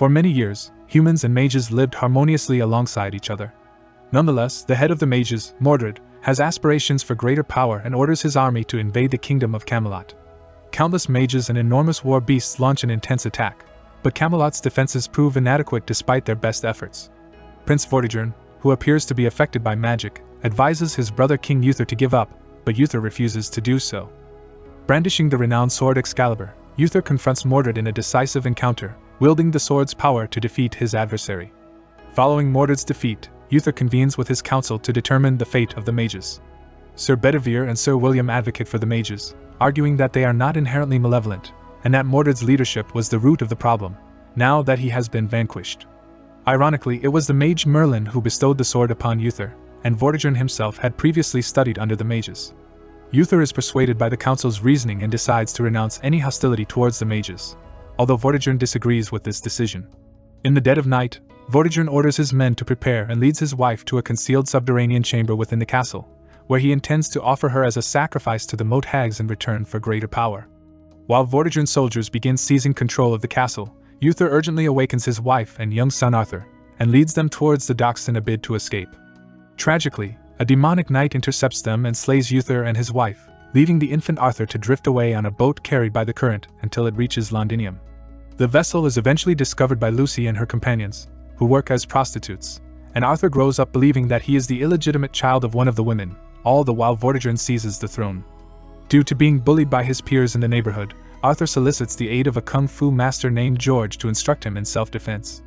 For many years, humans and mages lived harmoniously alongside each other. Nonetheless, the head of the mages, Mordred, has aspirations for greater power and orders his army to invade the kingdom of Camelot. Countless mages and enormous war beasts launch an intense attack, but Camelot's defenses prove inadequate despite their best efforts. Prince Vortigern, who appears to be affected by magic, advises his brother King Uther to give up, but Uther refuses to do so. Brandishing the renowned sword Excalibur, Uther confronts Mordred in a decisive encounter, wielding the sword's power to defeat his adversary. Following Mordred's defeat, Uther convenes with his council to determine the fate of the mages. Sir Bedivere and Sir William advocate for the mages, arguing that they are not inherently malevolent, and that Mordred's leadership was the root of the problem, now that he has been vanquished. Ironically, it was the mage Merlin who bestowed the sword upon Uther, and Vortigern himself had previously studied under the mages. Uther is persuaded by the council's reasoning and decides to renounce any hostility towards the mages, although Vortigern disagrees with this decision. In the dead of night, Vortigern orders his men to prepare and leads his wife to a concealed subterranean chamber within the castle, where he intends to offer her as a sacrifice to the moat hags in return for greater power. While Vortigern's soldiers begin seizing control of the castle, Uther urgently awakens his wife and young son Arthur, and leads them towards the docks in a bid to escape. Tragically, a demonic knight intercepts them and slays Uther and his wife, leaving the infant Arthur to drift away on a boat carried by the current until it reaches Londinium. The vessel is eventually discovered by Lucy and her companions, who work as prostitutes, and Arthur grows up believing that he is the illegitimate child of one of the women, all the while Vortigern seizes the throne. Due to being bullied by his peers in the neighborhood, Arthur solicits the aid of a kung fu master named George to instruct him in self-defense.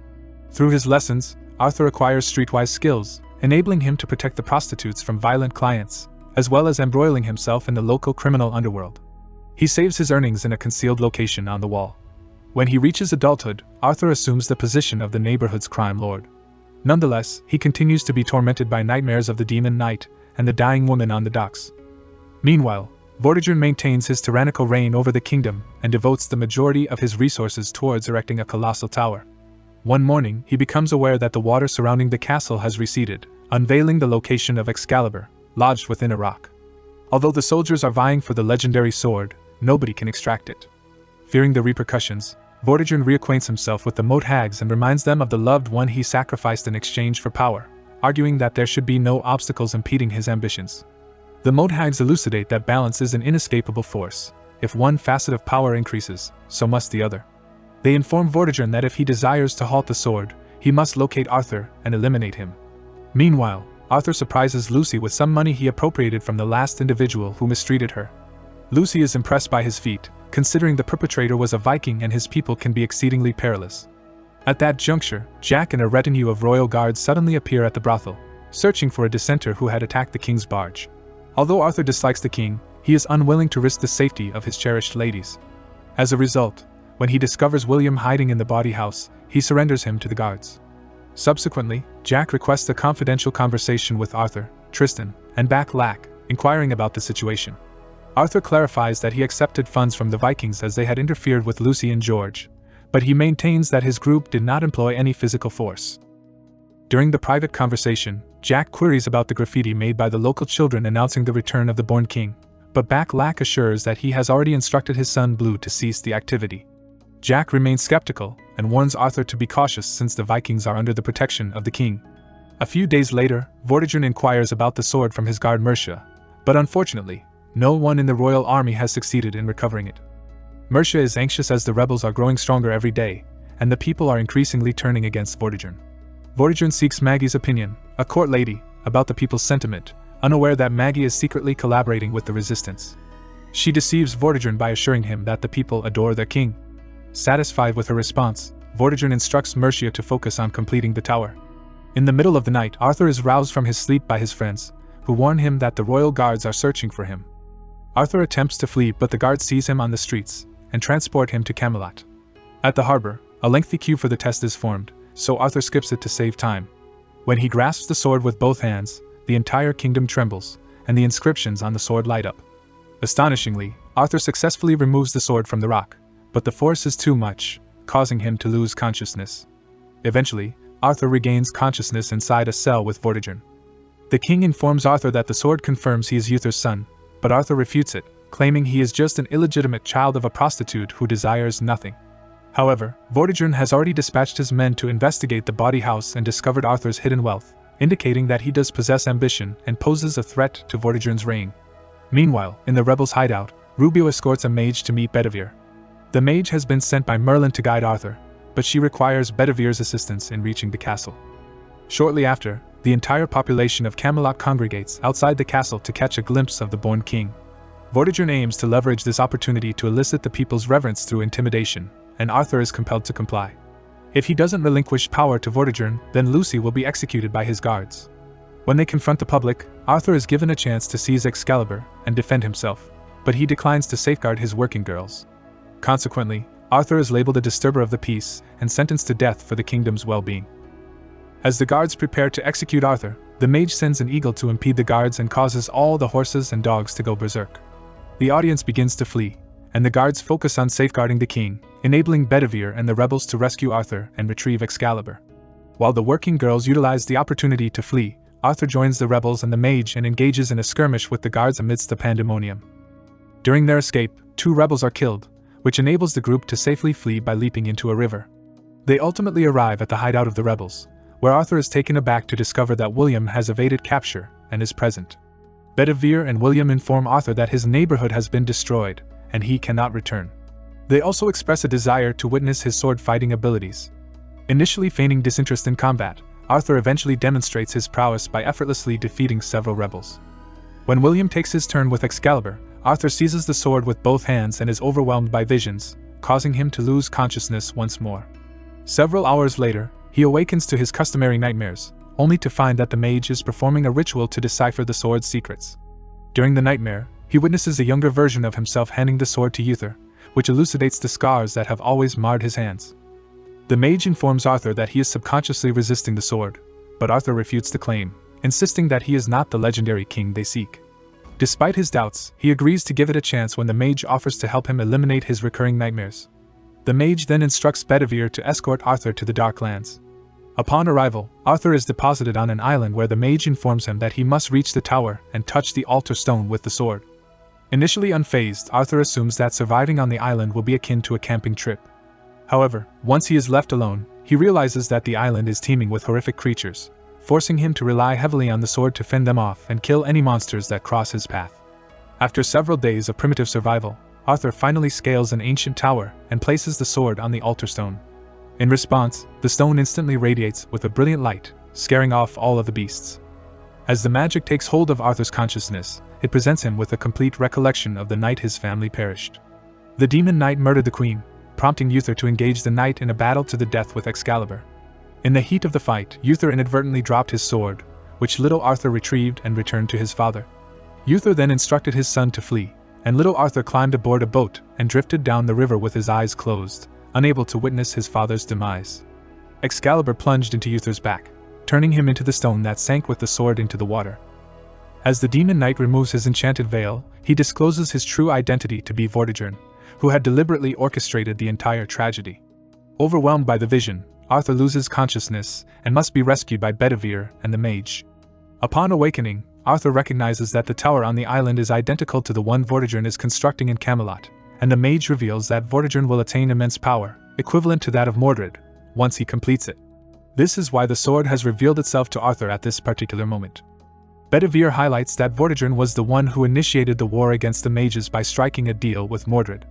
Through his lessons, Arthur acquires streetwise skills, enabling him to protect the prostitutes from violent clients, as well as embroiling himself in the local criminal underworld. He saves his earnings in a concealed location on the wall. When he reaches adulthood, Arthur assumes the position of the neighborhood's crime lord. Nonetheless, he continues to be tormented by nightmares of the demon knight and the dying woman on the docks. Meanwhile, Vortigern maintains his tyrannical reign over the kingdom and devotes the majority of his resources towards erecting a colossal tower. One morning, he becomes aware that the water surrounding the castle has receded, unveiling the location of Excalibur, lodged within a rock. Although the soldiers are vying for the legendary sword, nobody can extract it. Fearing the repercussions, Vortigern reacquaints himself with the moat hags and reminds them of the loved one he sacrificed in exchange for power, arguing that there should be no obstacles impeding his ambitions. The moat hags elucidate that balance is an inescapable force. If one facet of power increases, so must the other. They inform Vortigern that if he desires to halt the sword, he must locate Arthur and eliminate him. Meanwhile, Arthur surprises Lucy with some money he appropriated from the last individual who mistreated her. Lucy is impressed by his feat, considering the perpetrator was a Viking and his people can be exceedingly perilous. At that juncture, Jack and a retinue of royal guards suddenly appear at the brothel, searching for a dissenter who had attacked the king's barge. Although Arthur dislikes the king, he is unwilling to risk the safety of his cherished ladies. As a result, when he discovers William hiding in the bawdy house, he surrenders him to the guards. Subsequently, Jack requests a confidential conversation with Arthur, Tristan, and Back-Lack, inquiring about the situation. Arthur clarifies that he accepted funds from the Vikings as they had interfered with Lucy and George, but he maintains that his group did not employ any physical force. During the private conversation, Jack queries about the graffiti made by the local children announcing the return of the born king, but Back-Lack assures that he has already instructed his son Blue to cease the activity. Jack remains skeptical and warns Arthur to be cautious since the Vikings are under the protection of the king. A few days later, Vortigern inquires about the sword from his guard Mercia, but unfortunately, no one in the royal army has succeeded in recovering it. Mercia is anxious as the rebels are growing stronger every day, and the people are increasingly turning against Vortigern. Vortigern seeks Maggie's opinion, a court lady, about the people's sentiment, unaware that Maggie is secretly collaborating with the resistance. She deceives Vortigern by assuring him that the people adore their king. Satisfied with her response, Vortigern instructs Mercia to focus on completing the tower. In the middle of the night, Arthur is roused from his sleep by his friends, who warn him that the royal guards are searching for him. Arthur attempts to flee, but the guards seize him on the streets and transport him to Camelot. At the harbor, a lengthy queue for the test is formed, so Arthur skips it to save time. When he grasps the sword with both hands, the entire kingdom trembles, and the inscriptions on the sword light up. Astonishingly, Arthur successfully removes the sword from the rock, but the force is too much, causing him to lose consciousness. Eventually, Arthur regains consciousness inside a cell with Vortigern. The king informs Arthur that the sword confirms he is Uther's son, but Arthur refutes it, claiming he is just an illegitimate child of a prostitute who desires nothing. However, Vortigern has already dispatched his men to investigate the body house and discovered Arthur's hidden wealth, indicating that he does possess ambition and poses a threat to Vortigern's reign. Meanwhile, in the rebels' hideout, Rubio escorts a mage to meet Bedivere. The mage has been sent by Merlin to guide Arthur, but she requires Bedivere's assistance in reaching the castle. Shortly after, the entire population of Camelot congregates outside the castle to catch a glimpse of the born king. Vortigern aims to leverage this opportunity to elicit the people's reverence through intimidation, and Arthur is compelled to comply. If he doesn't relinquish power to Vortigern, then Lucy will be executed by his guards. When they confront the public, Arthur is given a chance to seize Excalibur and defend himself, but he declines to safeguard his working girls. Consequently, Arthur is labeled a disturber of the peace and sentenced to death for the kingdom's well-being. As the guards prepare to execute Arthur, the mage sends an eagle to impede the guards and causes all the horses and dogs to go berserk. The audience begins to flee, and the guards focus on safeguarding the king, enabling Bedivere and the rebels to rescue Arthur and retrieve Excalibur. While the working girls utilize the opportunity to flee, Arthur joins the rebels and the mage and engages in a skirmish with the guards amidst the pandemonium. During their escape, 2 rebels are killed, which enables the group to safely flee by leaping into a river. They ultimately arrive at the hideout of the rebels, where Arthur is taken aback to discover that William has evaded capture and is present. Bedivere and William inform Arthur that his neighborhood has been destroyed, and he cannot return. They also express a desire to witness his sword-fighting abilities. Initially feigning disinterest in combat, Arthur eventually demonstrates his prowess by effortlessly defeating several rebels. When William takes his turn with Excalibur, Arthur seizes the sword with both hands and is overwhelmed by visions, causing him to lose consciousness once more. Several hours later, he awakens to his customary nightmares, only to find that the mage is performing a ritual to decipher the sword's secrets. During the nightmare, he witnesses a younger version of himself handing the sword to Uther, which elucidates the scars that have always marred his hands. The mage informs Arthur that he is subconsciously resisting the sword, but Arthur refutes the claim, insisting that he is not the legendary king they seek. Despite his doubts, he agrees to give it a chance when the mage offers to help him eliminate his recurring nightmares. The mage then instructs Bedivere to escort Arthur to the Dark Lands. Upon arrival, Arthur is deposited on an island where the mage informs him that he must reach the tower and touch the altar stone with the sword. Initially unfazed, Arthur assumes that surviving on the island will be akin to a camping trip. However, once he is left alone, he realizes that the island is teeming with horrific creatures, forcing him to rely heavily on the sword to fend them off and kill any monsters that cross his path. After several days of primitive survival, Arthur finally scales an ancient tower and places the sword on the altar stone. In response, the stone instantly radiates with a brilliant light, scaring off all of the beasts. As the magic takes hold of Arthur's consciousness, it presents him with a complete recollection of the night his family perished. The demon knight murdered the queen, prompting Uther to engage the knight in a battle to the death with Excalibur. In the heat of the fight, Uther inadvertently dropped his sword, which little Arthur retrieved and returned to his father. Uther then instructed his son to flee, and little Arthur climbed aboard a boat and drifted down the river with his eyes closed, unable to witness his father's demise. Excalibur plunged into Uther's back, turning him into the stone that sank with the sword into the water. As the demon knight removes his enchanted veil, he discloses his true identity to be Vortigern, who had deliberately orchestrated the entire tragedy. Overwhelmed by the vision, Arthur loses consciousness and must be rescued by Bedivere and the mage. Upon awakening, Arthur recognizes that the tower on the island is identical to the one Vortigern is constructing in Camelot, and the mage reveals that Vortigern will attain immense power, equivalent to that of Mordred, once he completes it. This is why the sword has revealed itself to Arthur at this particular moment. Bedivere highlights that Vortigern was the one who initiated the war against the mages by striking a deal with Mordred.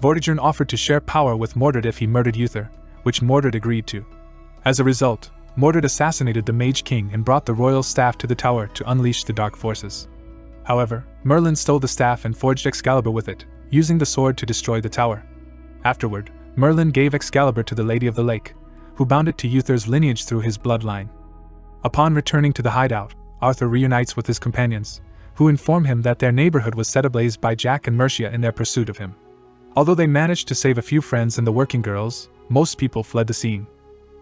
Vortigern offered to share power with Mordred if he murdered Uther, which Mordred agreed to. As a result, Mordred assassinated the Mage King and brought the royal staff to the tower to unleash the dark forces. However, Merlin stole the staff and forged Excalibur with it, using the sword to destroy the tower. Afterward, Merlin gave Excalibur to the Lady of the Lake, who bound it to Uther's lineage through his bloodline. Upon returning to the hideout, Arthur reunites with his companions, who inform him that their neighborhood was set ablaze by Jack and Mercia in their pursuit of him. Although they managed to save a few friends and the working girls, most people fled the scene.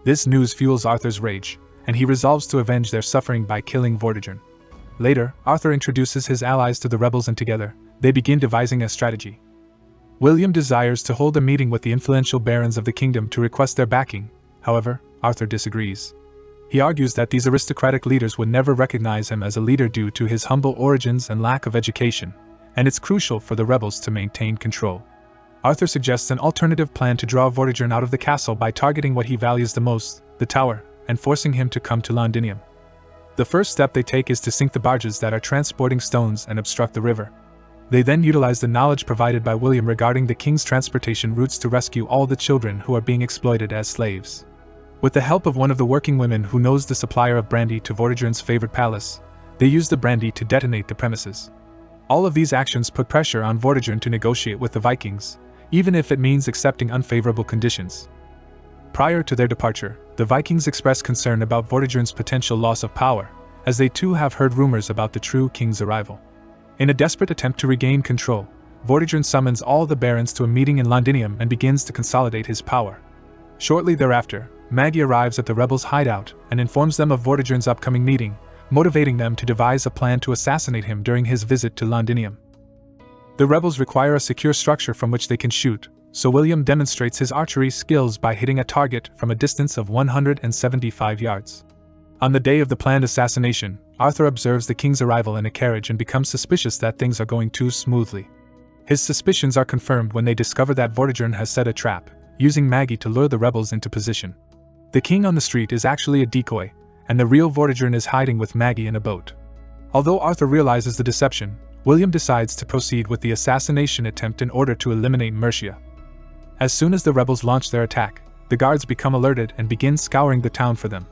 This news fuels Arthur's rage, and he resolves to avenge their suffering by killing Vortigern. Later, Arthur introduces his allies to the rebels and together, they begin devising a strategy. William desires to hold a meeting with the influential barons of the kingdom to request their backing. However, Arthur disagrees. He argues that these aristocratic leaders would never recognize him as a leader due to his humble origins and lack of education, and it's crucial for the rebels to maintain control. Arthur suggests an alternative plan to draw Vortigern out of the castle by targeting what he values the most, the tower, and forcing him to come to Londinium. The first step they take is to sink the barges that are transporting stones and obstruct the river. They then utilize the knowledge provided by William regarding the king's transportation routes to rescue all the children who are being exploited as slaves. With the help of one of the working women who knows the supplier of brandy to Vortigern's favorite palace, they use the brandy to detonate the premises. All of these actions put pressure on Vortigern to negotiate with the Vikings, even if it means accepting unfavorable conditions. Prior to their departure, the Vikings express concern about Vortigern's potential loss of power, as they too have heard rumors about the true king's arrival. In a desperate attempt to regain control, Vortigern summons all the barons to a meeting in Londinium and begins to consolidate his power. Shortly thereafter, Mage arrives at the rebels' hideout and informs them of Vortigern's upcoming meeting, motivating them to devise a plan to assassinate him during his visit to Londinium. The rebels require a secure structure from which they can shoot, so William demonstrates his archery skills by hitting a target from a distance of 175 yards. On the day of the planned assassination, Arthur observes the king's arrival in a carriage and becomes suspicious that things are going too smoothly. His suspicions are confirmed when they discover that Vortigern has set a trap, using Mage to lure the rebels into position. The king on the street is actually a decoy, and the real Vortigern is hiding with Mage in a boat. Although Arthur realizes the deception, William decides to proceed with the assassination attempt in order to eliminate Mercia. As soon as the rebels launch their attack, the guards become alerted and begin scouring the town for them.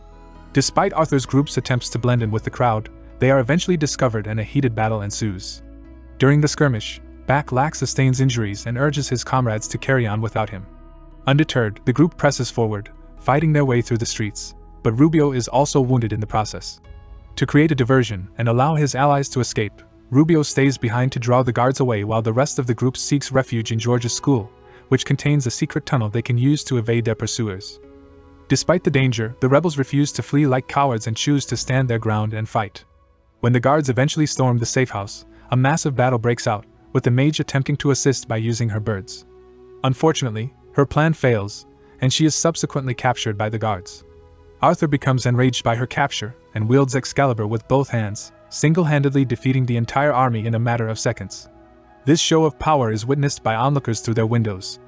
Despite Arthur's group's attempts to blend in with the crowd, they are eventually discovered and a heated battle ensues. During the skirmish, Back sustains injuries and urges his comrades to carry on without him. Undeterred, the group presses forward, fighting their way through the streets, but Rubio is also wounded in the process. To create a diversion and allow his allies to escape, Rubio stays behind to draw the guards away while the rest of the group seeks refuge in George's school, which contains a secret tunnel they can use to evade their pursuers. Despite the danger, the rebels refuse to flee like cowards and choose to stand their ground and fight. When the guards eventually storm the safe house, a massive battle breaks out, with the mage attempting to assist by using her birds. Unfortunately, her plan fails, and she is subsequently captured by the guards. Arthur becomes enraged by her capture and wields Excalibur with both hands, single-handedly defeating the entire army in a matter of seconds. This show of power is witnessed by onlookers through their windows.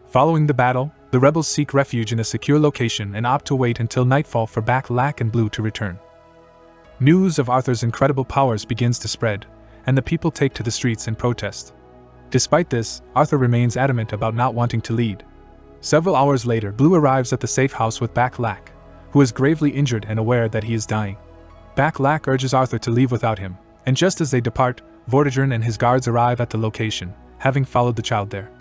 Following the battle, the rebels seek refuge in a secure location and opt to wait until nightfall for Back and Blue to return. News of Arthur's incredible powers begins to spread, and the people take to the streets in protest. Despite this, Arthur remains adamant about not wanting to lead. Several hours later, Blue arrives at the safe house with Back, who is gravely injured and aware that he is dying. Back urges Arthur to leave without him, and just as they depart, Vortigern and his guards arrive at the location, having followed the child there.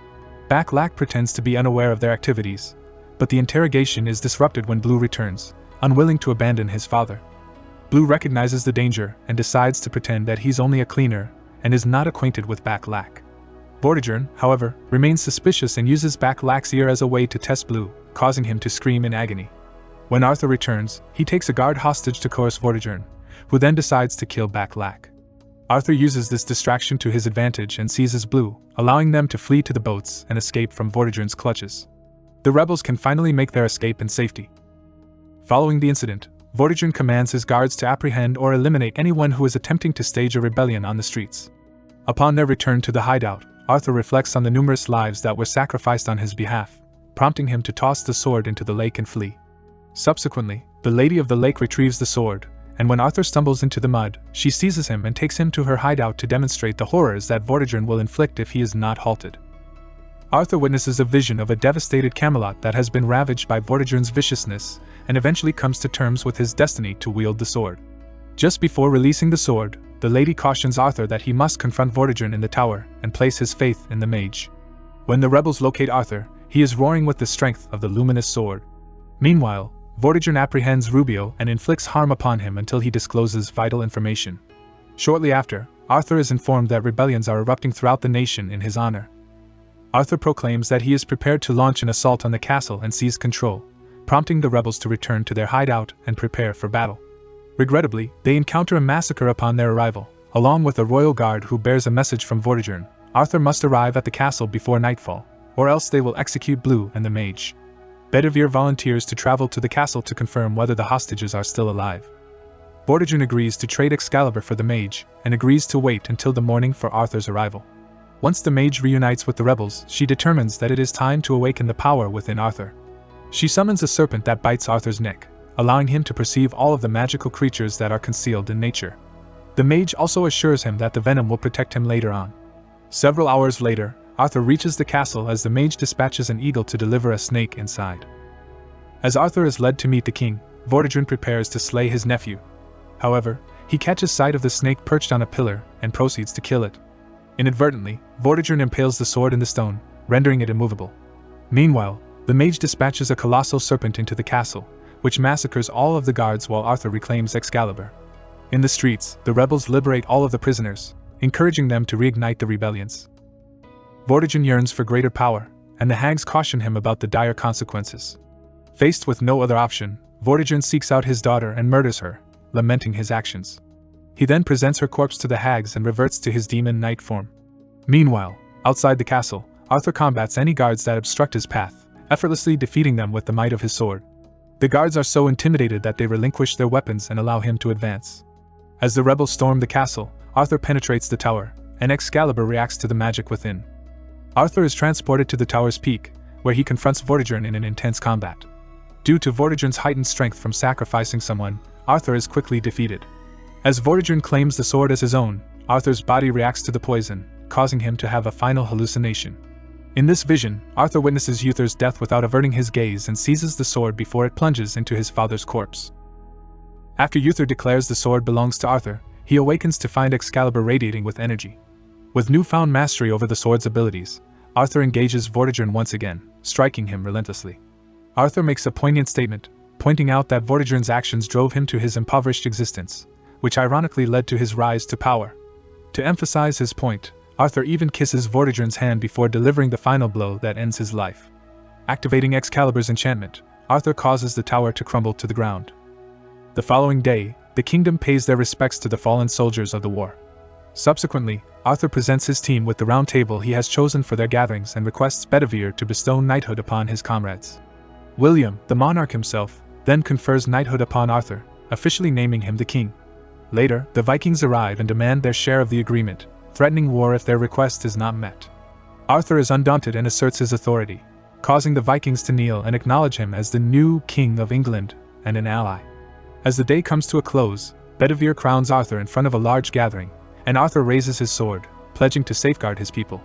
Back pretends to be unaware of their activities, but the interrogation is disrupted when Blue returns, unwilling to abandon his father. Blue recognizes the danger and decides to pretend that he's only a cleaner and is not acquainted with Back. Vortigern, however, remains suspicious and uses Back's ear as a way to test Blue, causing him to scream in agony. When Arthur returns, he takes a guard hostage to coerce Vortigern, who then decides to kill Back. Arthur uses this distraction to his advantage and seizes Blue, allowing them to flee to the boats and escape from Vortigern's clutches. The rebels can finally make their escape in safety. Following the incident, Vortigern commands his guards to apprehend or eliminate anyone who is attempting to stage a rebellion on the streets. Upon their return to the hideout, Arthur reflects on the numerous lives that were sacrificed on his behalf, prompting him to toss the sword into the lake and flee. Subsequently, the Lady of the Lake retrieves the sword, and when Arthur stumbles into the mud, she seizes him and takes him to her hideout to demonstrate the horrors that Vortigern will inflict if he is not halted. Arthur witnesses a vision of a devastated Camelot that has been ravaged by Vortigern's viciousness, and eventually comes to terms with his destiny to wield the sword. Just before releasing the sword, the lady cautions Arthur that he must confront Vortigern in the tower and place his faith in the mage. When the rebels locate Arthur, he is roaring with the strength of the luminous sword. Meanwhile, Vortigern apprehends Rubio and inflicts harm upon him until he discloses vital information. Shortly after, Arthur is informed that rebellions are erupting throughout the nation in his honor. Arthur proclaims that he is prepared to launch an assault on the castle and seize control, prompting the rebels to return to their hideout and prepare for battle. Regrettably, they encounter a massacre upon their arrival, along with a royal guard who bears a message from Vortigern. Arthur must arrive at the castle before nightfall, or else they will execute Blue and the mage. Bedivere volunteers to travel to the castle to confirm whether the hostages are still alive. Vortigern agrees to trade Excalibur for the mage, and agrees to wait until the morning for Arthur's arrival. Once the mage reunites with the rebels, she determines that it is time to awaken the power within Arthur. She summons a serpent that bites Arthur's neck, allowing him to perceive all of the magical creatures that are concealed in nature. The mage also assures him that the venom will protect him later on. Several hours later, Arthur reaches the castle as the mage dispatches an eagle to deliver a snake inside. As Arthur is led to meet the king, Vortigern prepares to slay his nephew. However, he catches sight of the snake perched on a pillar and proceeds to kill it. Inadvertently, Vortigern impales the sword in the stone, rendering it immovable. Meanwhile, the mage dispatches a colossal serpent into the castle, which massacres all of the guards while Arthur reclaims Excalibur. In the streets, the rebels liberate all of the prisoners, encouraging them to reignite the rebellions. Vortigern yearns for greater power, and the hags caution him about the dire consequences. Faced with no other option, Vortigern seeks out his daughter and murders her, lamenting his actions. He then presents her corpse to the hags and reverts to his demon knight form. Meanwhile, outside the castle, Arthur combats any guards that obstruct his path, effortlessly defeating them with the might of his sword. The guards are so intimidated that they relinquish their weapons and allow him to advance. As the rebels storm the castle, Arthur penetrates the tower, and Excalibur reacts to the magic within. Arthur is transported to the tower's peak, where he confronts Vortigern in an intense combat. Due to Vortigern's heightened strength from sacrificing someone, Arthur is quickly defeated. As Vortigern claims the sword as his own, Arthur's body reacts to the poison, causing him to have a final hallucination. In this vision, Arthur witnesses Uther's death without averting his gaze and seizes the sword before it plunges into his father's corpse. After Uther declares the sword belongs to Arthur, he awakens to find Excalibur radiating with energy. With newfound mastery over the sword's abilities, Arthur engages Vortigern once again, striking him relentlessly. Arthur makes a poignant statement, pointing out that Vortigern's actions drove him to his impoverished existence, which ironically led to his rise to power. To emphasize his point, Arthur even kisses Vortigern's hand before delivering the final blow that ends his life. Activating Excalibur's enchantment, Arthur causes the tower to crumble to the ground. The following day, the kingdom pays their respects to the fallen soldiers of the war. Subsequently, Arthur presents his team with the round table he has chosen for their gatherings and requests Bedivere to bestow knighthood upon his comrades. William, the monarch himself, then confers knighthood upon Arthur, officially naming him the king. Later, the Vikings arrive and demand their share of the agreement, threatening war if their request is not met. Arthur is undaunted and asserts his authority, causing the Vikings to kneel and acknowledge him as the new King of England and an ally. As the day comes to a close, Bedivere crowns Arthur in front of a large gathering, and Arthur raises his sword, pledging to safeguard his people.